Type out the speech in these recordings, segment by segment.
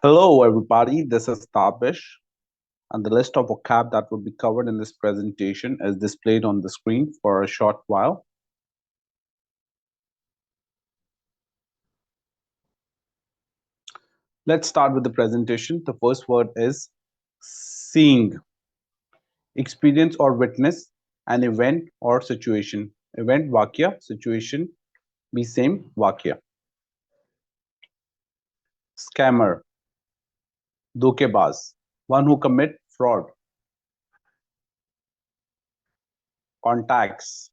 Hello, everybody. This is Tabish, and the list of vocab that will be covered in this presentation is displayed on the screen for a short while. Let's start with the presentation. The first word is seeing, experience or witness an event or situation. Event, vakya, situation, be same, vakya. Scammer, dhokebaz, one who commit fraud. Contacts,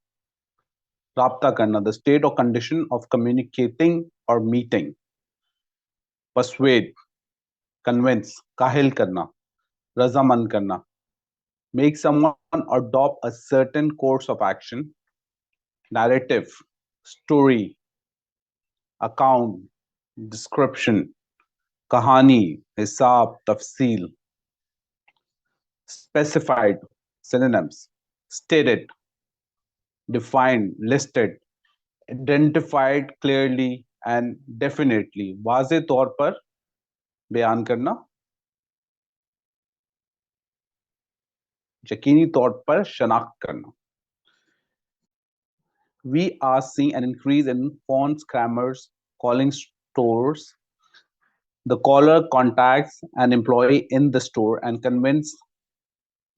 rabta karna, the state or condition of communicating or meeting. Persuade, convince, काहिल करना, रजामंद करना. Make someone adopt a certain course of action. Narrative, story, account, description, कहानी, हिसाब, तफसील. Specified, synonyms. Stated, defined, listed, identified clearly and definitely. वाज़े तौर पर बयान करना, यकीनी तौर पर शनाख्त करना. We are seeing an increase in phone scammers calling stores. The caller contacts an employee in the store and convinces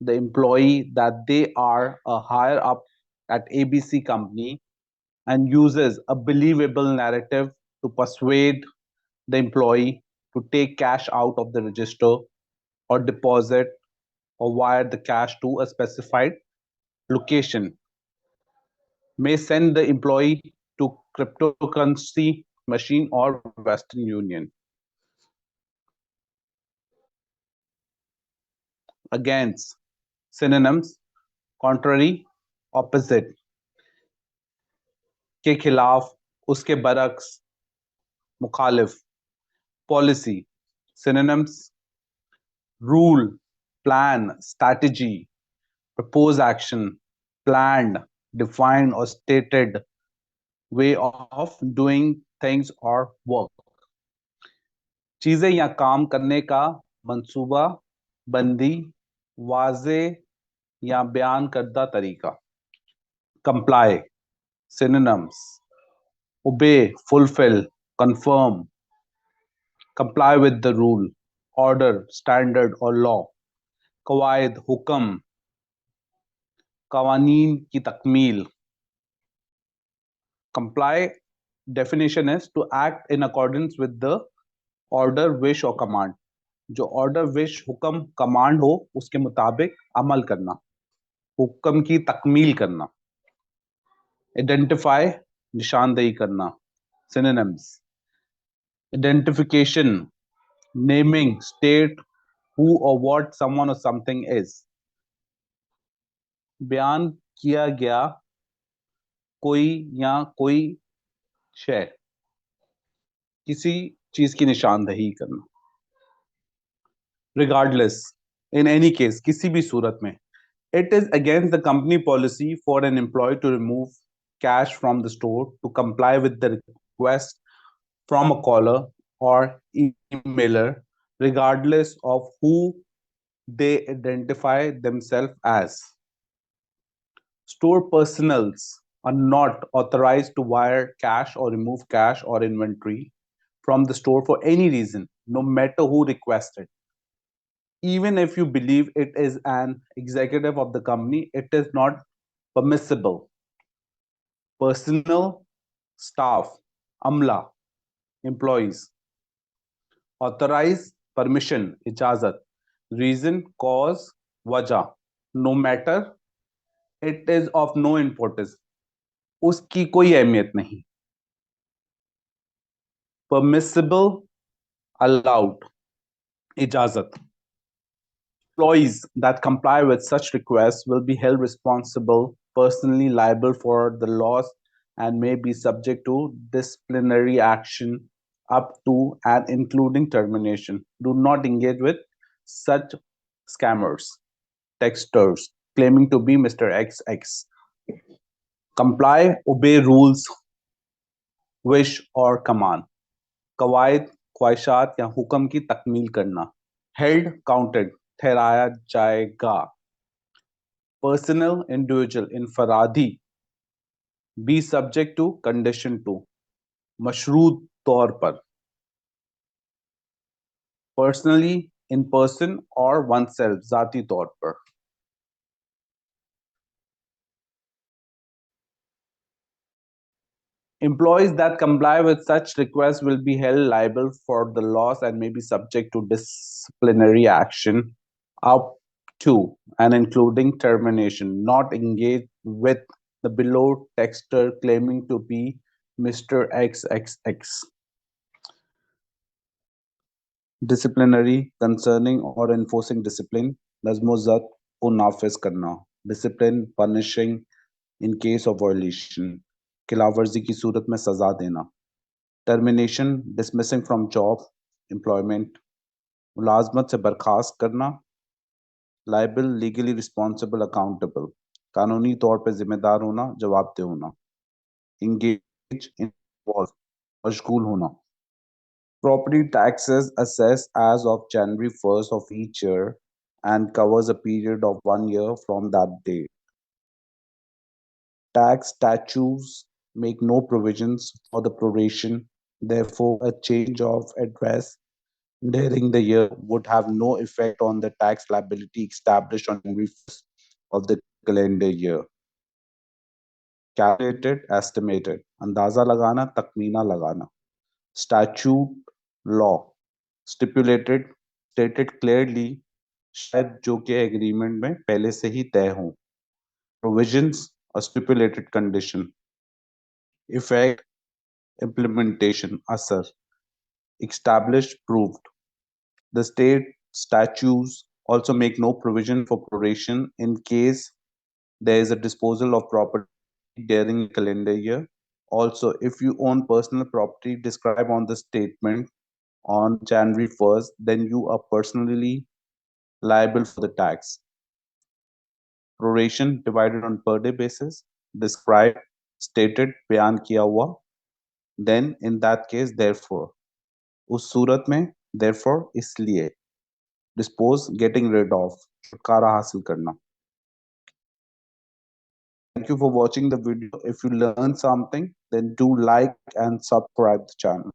the employee that they are a higher up at ABC company and uses a believable narrative to persuade the employee to take cash out of the register or deposit or wire the cash to a specified location. May send the employee to cryptocurrency machine or Western Union. Against, synonyms, contrary, opposite. के खिलाफ, उसके बरक्स, मुखालिफ. Policy, synonyms, rule, plan, strategy, propose action, planned, defined or stated way of doing things or work. चीजें या काम करने का मंसूबा बंदी, वाजे या बयान करदा तरीका. Comply, synonyms, obey, fulfill, confirm, comply with the rule, order, standard or law. कवायद, हुक्म, कवानीन की तकमील. Comply definition is to act in accordance with the order, wish or command. जो order, wish, हुक्म, command हो उसके मुताबिक अमल करना, हुक्म की तकमील करना. Identify, निशानदेही करना. Synonyms, identification, naming, state who or what someone or something is. बयान किया गया कोई या कोई शय, किसी चीज की निशानदेही करना. Regardless, in any case, किसी भी सूरत में, it is against the company policy for an employee to remove cash from the store to comply with the request from a caller or emailer, regardless of who they identify themselves as. Store personnels are not authorized to wire cash or remove cash or inventory from the store for any reason, no matter who requested. Even if you believe it is an executive of the company, it is not permissible. Personnel, staff, amla, employees. Authorize, permission, ijazat. Reason, cause, wajah. No matter, it is of no importance. उसकी कोई अहमियत नहीं. Permissible, allowed, ijazat. Employees that comply with such requests will be held responsible, personally liable for the loss, and may be subject to disciplinary action up to and including termination. Do not engage with such scammers, texters claiming to be Mr. XX. Comply, obey rules, wish or command. Kawaid, ख्वाहिशात या हुक्म की तकमील करना। Held counted ठहराया जाएगा। Personal individual इनफरादी be subject to condition to मशरूत तौर पर। पर्सनली इन पर्सन और वन सेल्फ जाती तौर पर। Employees that comply with such requests will be held liable for the loss and may be subject to disciplinary action up to and including termination. Not engage with the below texter claiming to be Mr. XXX. Disciplinary concerning or enforcing discipline नज़्म ज़ब्त को नाफिज करना। Discipline punishing in case of violation खिलाफवर्जी की सूरत में सजा देना। Termination dismissing from job employment मुलाजमत से बर्खास्त करना। Liable legally responsible accountable कानूनी तौर पर जिम्मेदार होना जवाबदेह होना। Engage in involve मशगूल होना। Property taxes assessed as of January 1st of each year and covers a period of 1 year from that date. Tax statutes make no provisions for the proration. Therefore, a change of address during the year would have no effect on the tax liability established on January 1st of the calendar year. Calculated, estimated, अंदाजा लगाना, तखमीना लगाना. Statute, law, stipulated, stated clearly, शायद जो कि agreement में पहले से ही तय हो. Provisions, a stipulated condition. Effect, implementation, asar. Established, proved. The state statutes also make no provision for proration in case there is a disposal of property during a calendar year. Also, if you own personal property described on the statement on January 1st, then you are personally liable for the tax. Proration divided on per day basis, described, stated, बयान किया हुआ. Then in that case, therefore. उस सूरत में therefore इसलिए. Dispose, getting rid of, छुटकारा हासिल करना. Thank you for watching the video. If you learned something, then do like and subscribe the channel.